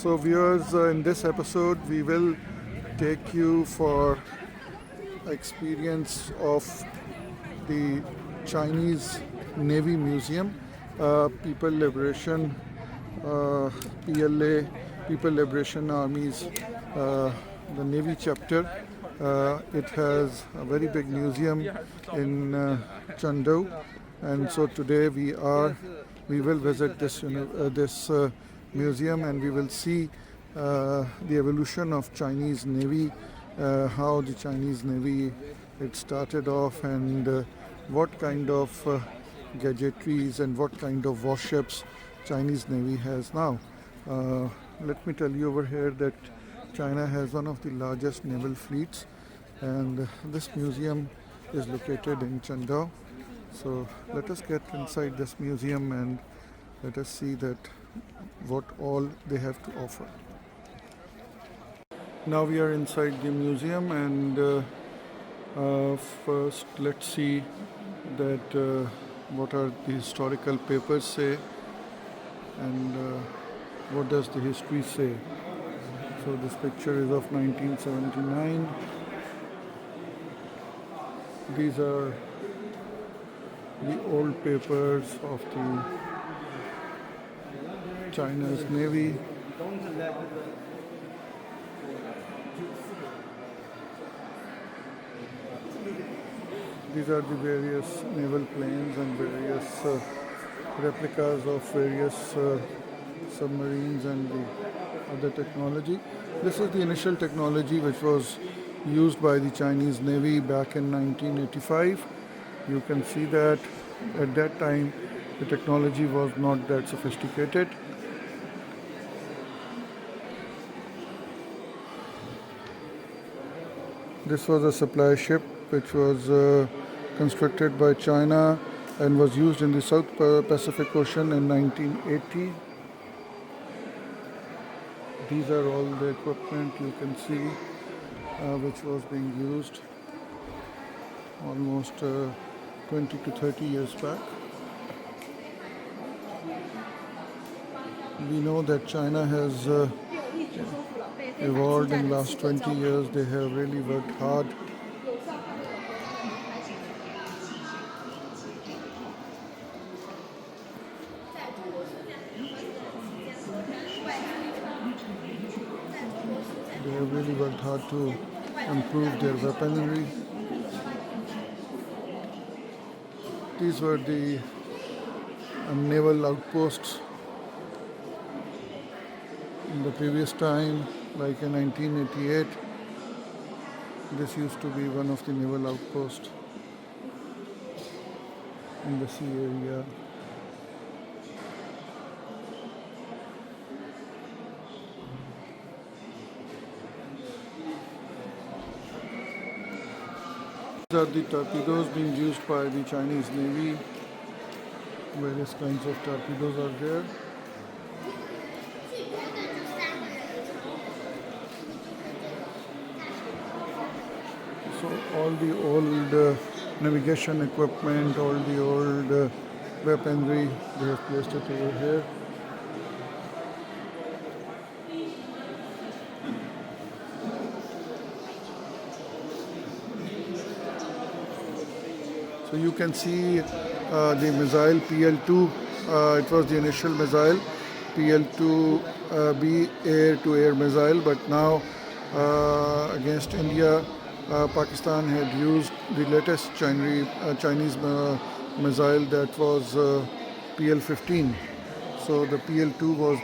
So viewers, in this episode we will take you for experience of the Chinese Navy Museum, People Liberation, PLA, People Liberation Army's the Navy chapter. It has a very big museum in Qingdao, and so today we will visit this museum, and we will see the evolution of Chinese Navy, how the Chinese Navy it started off, and what kind of gadgetries and what kind of warships Chinese Navy has now. Let me tell you over here that China has one of the largest naval fleets, and this museum is located in Qingdao. So let us get inside this museum and let us see that what all they have to offer. Now we are inside the museum, and first let's see that what are the historical papers say, and what does the history say. So this picture is of 1979. These are the old papers of the China's Navy. These are the various naval planes and various replicas of various submarines and the other technology. This is the initial technology which was used by the Chinese Navy back in 1985. You can see that at that time the technology was not that sophisticated. This was a supply ship which was constructed by China and was used in the South Pacific Ocean in 1980. These are all the equipment you can see which was being used almost 20 to 30 years back. We know that China has evolved in the last 20 years. They have really worked hard. They have really worked hard to improve their weaponry. These were the naval outposts in the previous time, like in 1988. This used to be one of the naval outposts in the sea area. These are the torpedoes being used by the Chinese Navy. Various kinds of torpedoes are there. So all the old navigation equipment, all the old weaponry, they have placed it over here. So you can see the missile PL-2. It was the initial missile, PL-2B air-to-air missile, but now against India, Pakistan had used the latest Chinese missile, that was PL-15. So the PL-2 was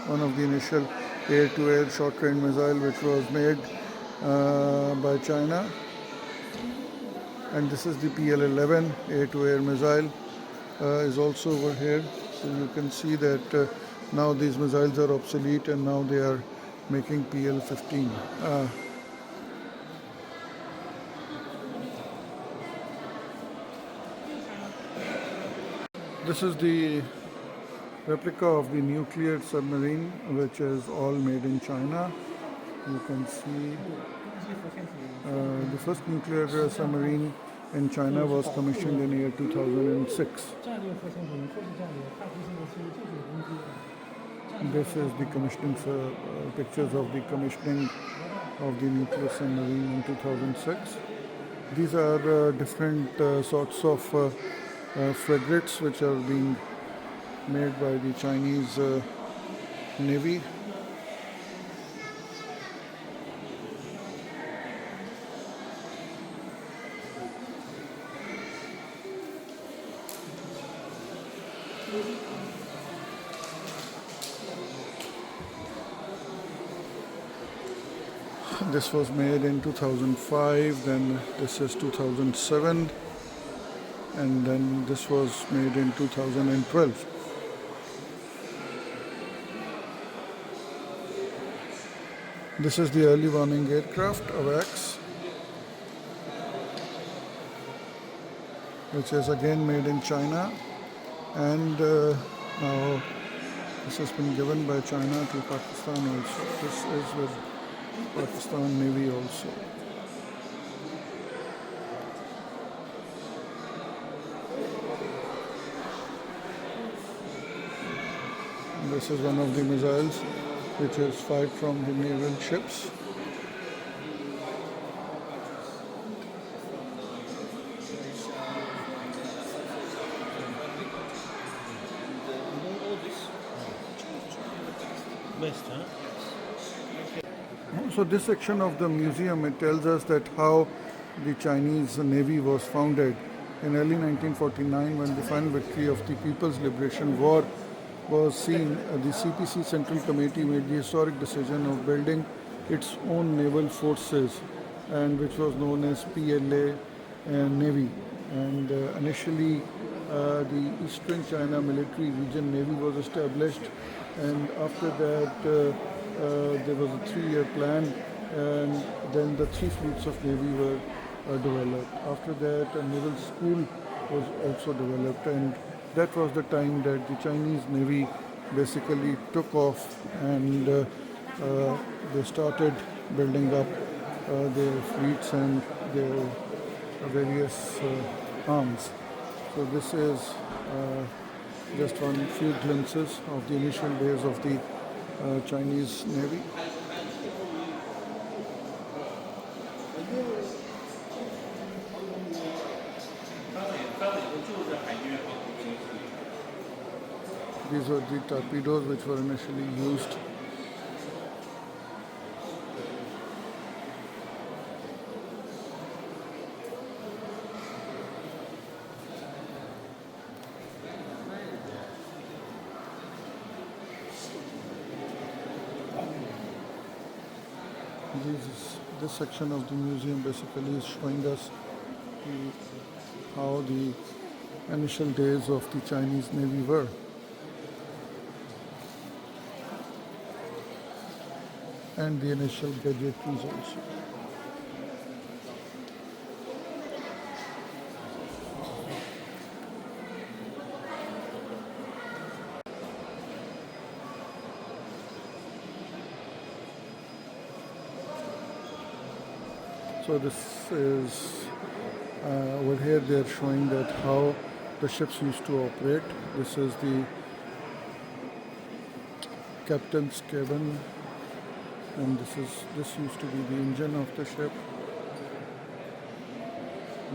one of the initial air-to-air short-range missile which was made by China. And this is the PL-11 air-to-air missile is also over here. So you can see that now these missiles are obsolete, and now they are making PL-15. This is the replica of the nuclear submarine, which is all made in China. You can see the first nuclear submarine in China was commissioned in year 2006. This is the commissioning pictures of the commissioning of the nuclear submarine in 2006. These are different sorts of frigates which are being made by the Chinese Navy. This was made in 2005, then this is 2007, and then this was made in 2012. This is the early warning aircraft, AWACS, which is again made in China, and now this has been given by China to Pakistan also. This is with Pakistan Navy also. This is one of the missiles which is fired from the naval ships. So this section of the museum, it tells us that how the Chinese Navy was founded in early 1949 when the final victory of the People's Liberation War was seen. The CPC Central Committee made the historic decision of building its own naval forces, and which was known as PLA Navy. And initially the Eastern China Military Region Navy was established, and after that there was a 3-year plan, and then the 3 fleets of Navy were developed. After that, a naval school was also developed, and that was the time that the Chinese Navy basically took off, and they started building up their fleets and their various arms. So this is just one few glimpses of the initial days of the Chinese Navy. These were the torpedoes which were initially used. This section of the museum basically is showing us how the initial days of the Chinese Navy were. And the initial gadgetries also. So this is over here they are showing that how the ships used to operate. This is the captain's cabin, and this used to be the engine of the ship.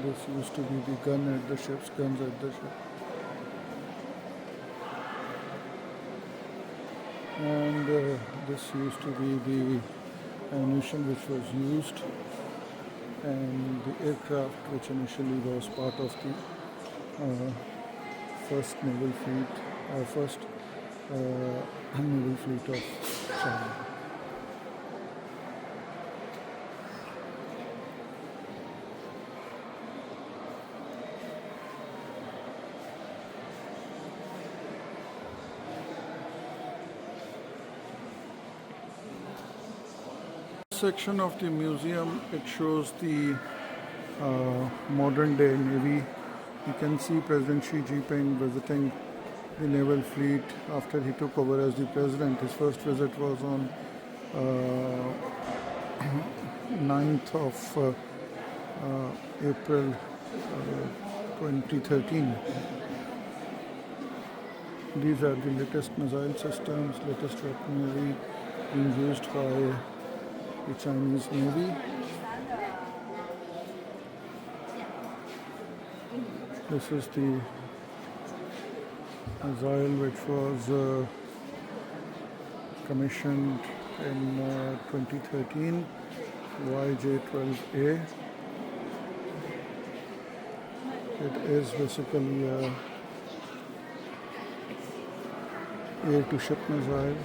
This used to be the guns at the ship. And this used to be the ammunition which was used, and the aircraft which initially was part of the first naval fleet of China. Section of the museum, it shows the modern day Navy. You can see President Xi Jinping visiting the naval fleet after he took over as the president. His first visit was on 9th of April 2013. These are the latest missile systems, latest weaponry being used by the Chinese Navy. This is the missile which was commissioned in 2013, YJ-12A. It is basically a air-to-ship missile.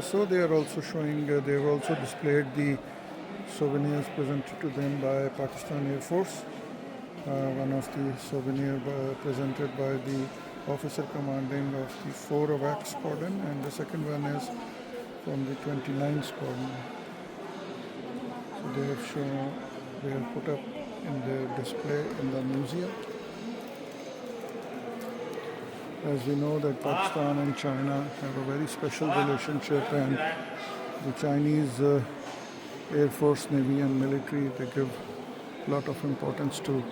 So they are also showing, they have also displayed the souvenirs presented to them by Pakistan Air Force. One of the souvenirs presented by the officer commanding of the 4 AWACS squadron, and the second one is from the 29th squadron. So they have shown, they have put up in the display in the museum. As we know that Pakistan and China have a very special relationship, and the Chinese Air Force, Navy and military, they give a lot of importance to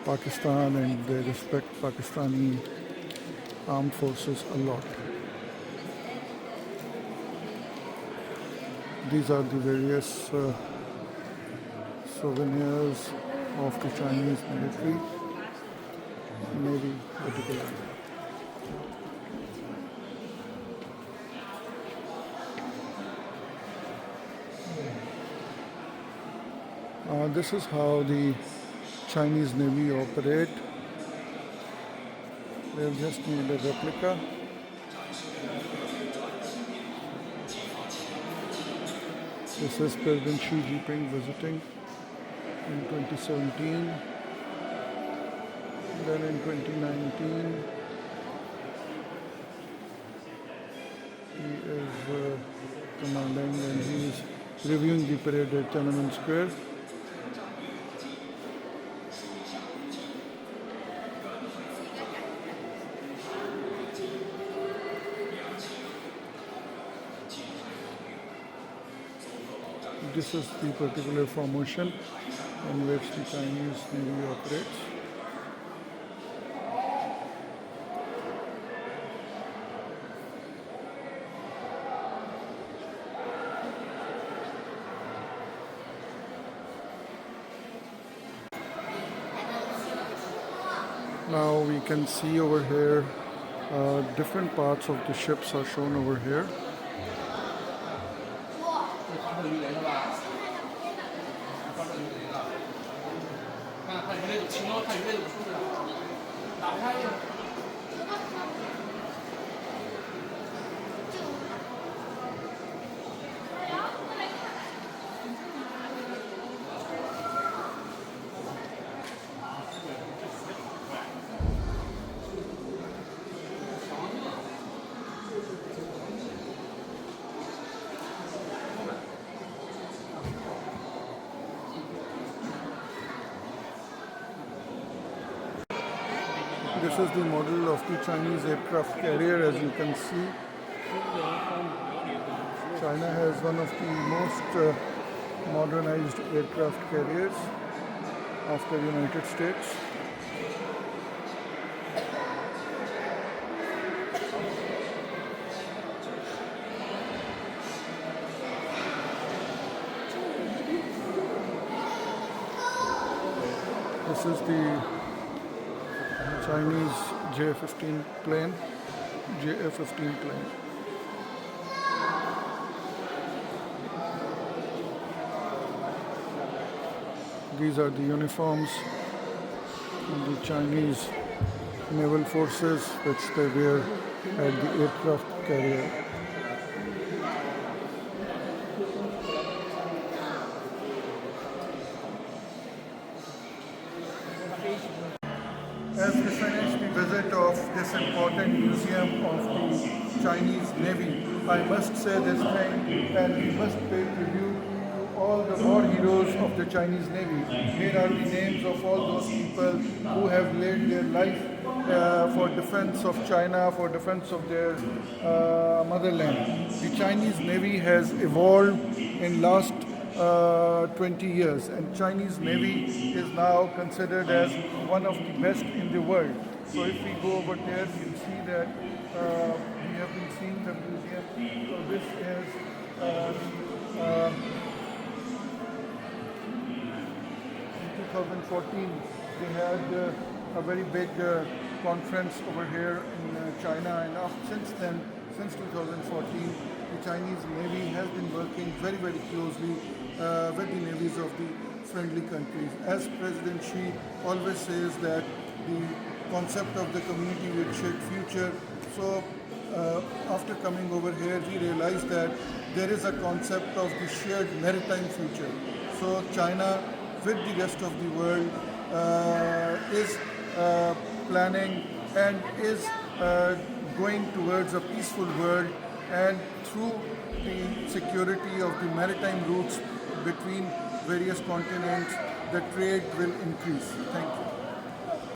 Pakistan and they respect Pakistani armed forces a lot. These are the various souvenirs of the Chinese military, Navy particularly. This is how the Chinese Navy operate. They have just made a replica. This is President Xi Jinping visiting in 2017. Then in 2019, he is commanding and he is reviewing the parade at Tiananmen Square. This is the particular formation in which the Chinese Navy operates. Now we can see over here different parts of the ships are shown over here. This is the model of the Chinese aircraft carrier. As you can see, China has one of the most modernized aircraft carriers after the United States. This is the Chinese J-15 plane, JA-15 plane. These are the uniforms of the Chinese naval forces which they wear at the aircraft carrier. As we finish the visit of this important museum of the Chinese Navy, I must say this thing, and we must pay tribute to all the war heroes of the Chinese Navy. Here are the names of all those people who have laid their life for for defense of China, for defense of their motherland. The Chinese Navy has evolved in last 20 years, and Chinese Navy is now considered as one of the best in the world. So if we go over there, you'll see that we have been seeing the museum. So this is in 2014 they had a very big conference over here in China, and since then, since 2014, the Chinese Navy has been working very, very closely with the navies of the friendly countries. As President Xi always says that the concept of the community with shared future. So after coming over here, we realized that there is a concept of the shared maritime future. So China with the rest of the world is planning and is going towards a peaceful world, and through the security of the maritime routes between various continents, the trade will increase. Thank you.